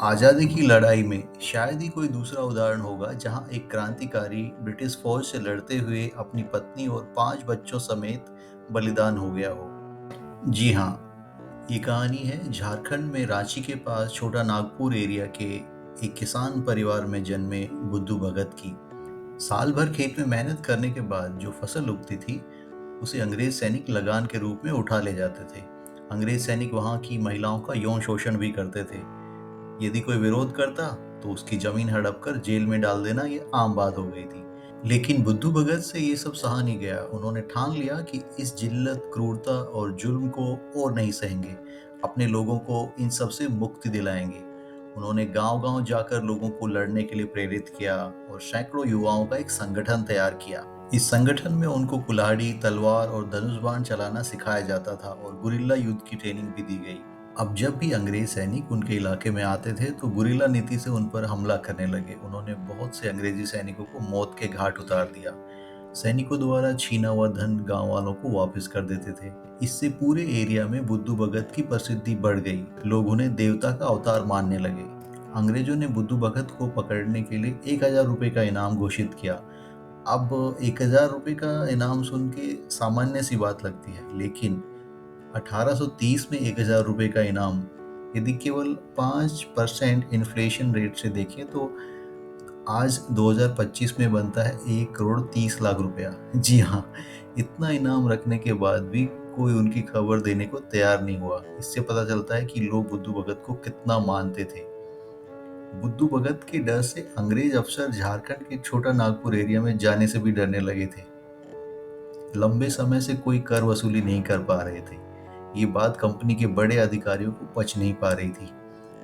आज़ादी की लड़ाई में शायद ही कोई दूसरा उदाहरण होगा जहां एक क्रांतिकारी ब्रिटिश फौज से लड़ते हुए अपनी पत्नी और 5 बच्चों समेत बलिदान हो गया हो। जी हाँ, ये कहानी है झारखंड में रांची के पास छोटा नागपुर एरिया के एक किसान परिवार में जन्मे बुद्धू भगत की। साल भर खेत में मेहनत करने के बाद जो फसल उगती थी, उसे अंग्रेज सैनिक लगान के रूप में उठा ले जाते थे। अंग्रेज सैनिक वहां की महिलाओं का यौन शोषण भी करते थे। यदि कोई विरोध करता तो उसकी जमीन हड़प कर जेल में डाल देना ये आम बात हो गई थी। लेकिन बुद्धू भगत से ये सब सहा नहीं गया। उन्होंने ठान लिया कि इस जिल्लत, क्रूरता और जुल्म को और नहीं सहेंगे। अपने लोगों को इन सब से मुक्ति दिलाएंगे। उन्होंने गांव-गांव जाकर लोगों को लड़ने के लिए प्रेरित किया और सैकड़ों युवाओं का एक संगठन तैयार किया। इस संगठन में उनको कुल्हाड़ी, तलवार और धनुष बाण चलाना सिखाया जाता था और गुरिल्ला युद्ध की ट्रेनिंग भी दी गई। अब जब भी अंग्रेज सैनिक उनके इलाके में आते थे तो गुरिल्ला नीति से उन पर हमला करने लगे। उन्होंने बहुत से अंग्रेजी सैनिकों को मौत के घाट उतार दिया। सैनिकों द्वारा छीना हुआ धन गांव वालों को वापस कर देते थे। इससे पूरे एरिया में बुद्धू भगत की प्रसिद्धि बढ़ गई। लोग उन्हें देवता का अवतार मानने लगे। अंग्रेजों ने बुद्धू भगत को पकड़ने के लिए 1,000 रुपए का इनाम घोषित किया। अब 1,000 रुपए का इनाम सुन के सामान्य सी बात लगती है, लेकिन 1830 में 1,000 रुपए का इनाम यदि केवल 5% इन्फ्लेशन रेट से देखें तो आज 2025 में बनता है 1,30,00,000 रुपया। जी हाँ, इतना इनाम रखने के बाद भी कोई उनकी खबर देने को तैयार नहीं हुआ। इससे पता चलता है कि लोग बुद्धू भगत को कितना मानते थे। बुद्धू भगत के डर से अंग्रेज अफसर झारखंड के छोटा नागपुर एरिया में जाने से भी डरने लगे थे। लंबे समय से कोई कर वसूली नहीं कर पा रहे थे। ये बात कंपनी के बड़े अधिकारियों को पच नहीं पा रही थी।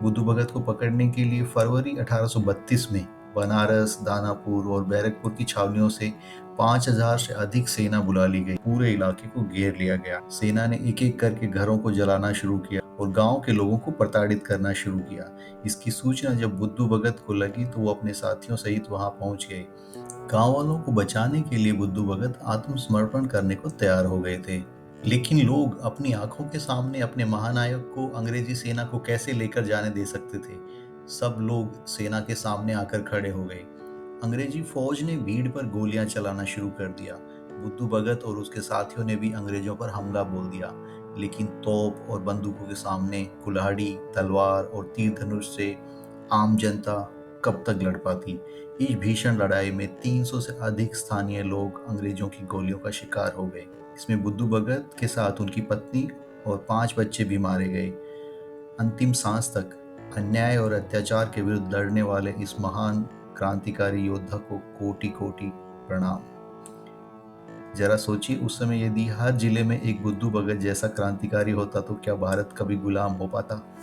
बुद्धू भगत को पकड़ने के लिए फरवरी 1832 में बनारस, दानापुर और बैरकपुर की छावनियों से 5,000 से अधिक सेना बुला ली गई। पूरे इलाके को घेर लिया गया। सेना ने एक-एक करके घरों को जलाना शुरू किया और गांव के लोगों को प्रताड़ित करना शुरू किया। इसकी सूचना जब बुद्धू भगत को लगी तो वो अपने साथियों सहित वहां पहुंच गए। गांव वालों को बचाने के लिए बुद्धू भगत आत्मसमर्पण करने को तैयार हो गए थे। लेकिन लोग अपनी आंखों के सामने अपने महानायक को अंग्रेजी सेना को कैसे लेकर जाने दे सकते थे। सब लोग सेना के सामने आकर खड़े हो गए। अंग्रेजी फौज ने भीड़ पर गोलियां चलाना शुरू कर दिया। बुद्धू भगत और उसके साथियों ने भी अंग्रेजों पर हमला बोल दिया। लेकिन तोप और बंदूकों के सामने कुल्हाड़ी, तलवार और तीर धनुष से आम जनता कब तक लड़ पाती। इस भीषण लड़ाई में 300 से अधिक स्थानीय लोग अंग्रेजों की गोलियों का शिकार हो गए। इसमें बुद्धू भगत के साथ उनकी पत्नी और 5 बच्चे भी मारे गए। अंतिम सांस तक अन्याय और अत्याचार के विरुद्ध लड़ने वाले इस महान क्रांतिकारी योद्धा को कोटि कोटि प्रणाम। जरा सोचिए, उस समय यदि हर जिले में एक बुद्धू भगत जैसा क्रांतिकारी होता तो क्या भारत कभी गुलाम हो पाता।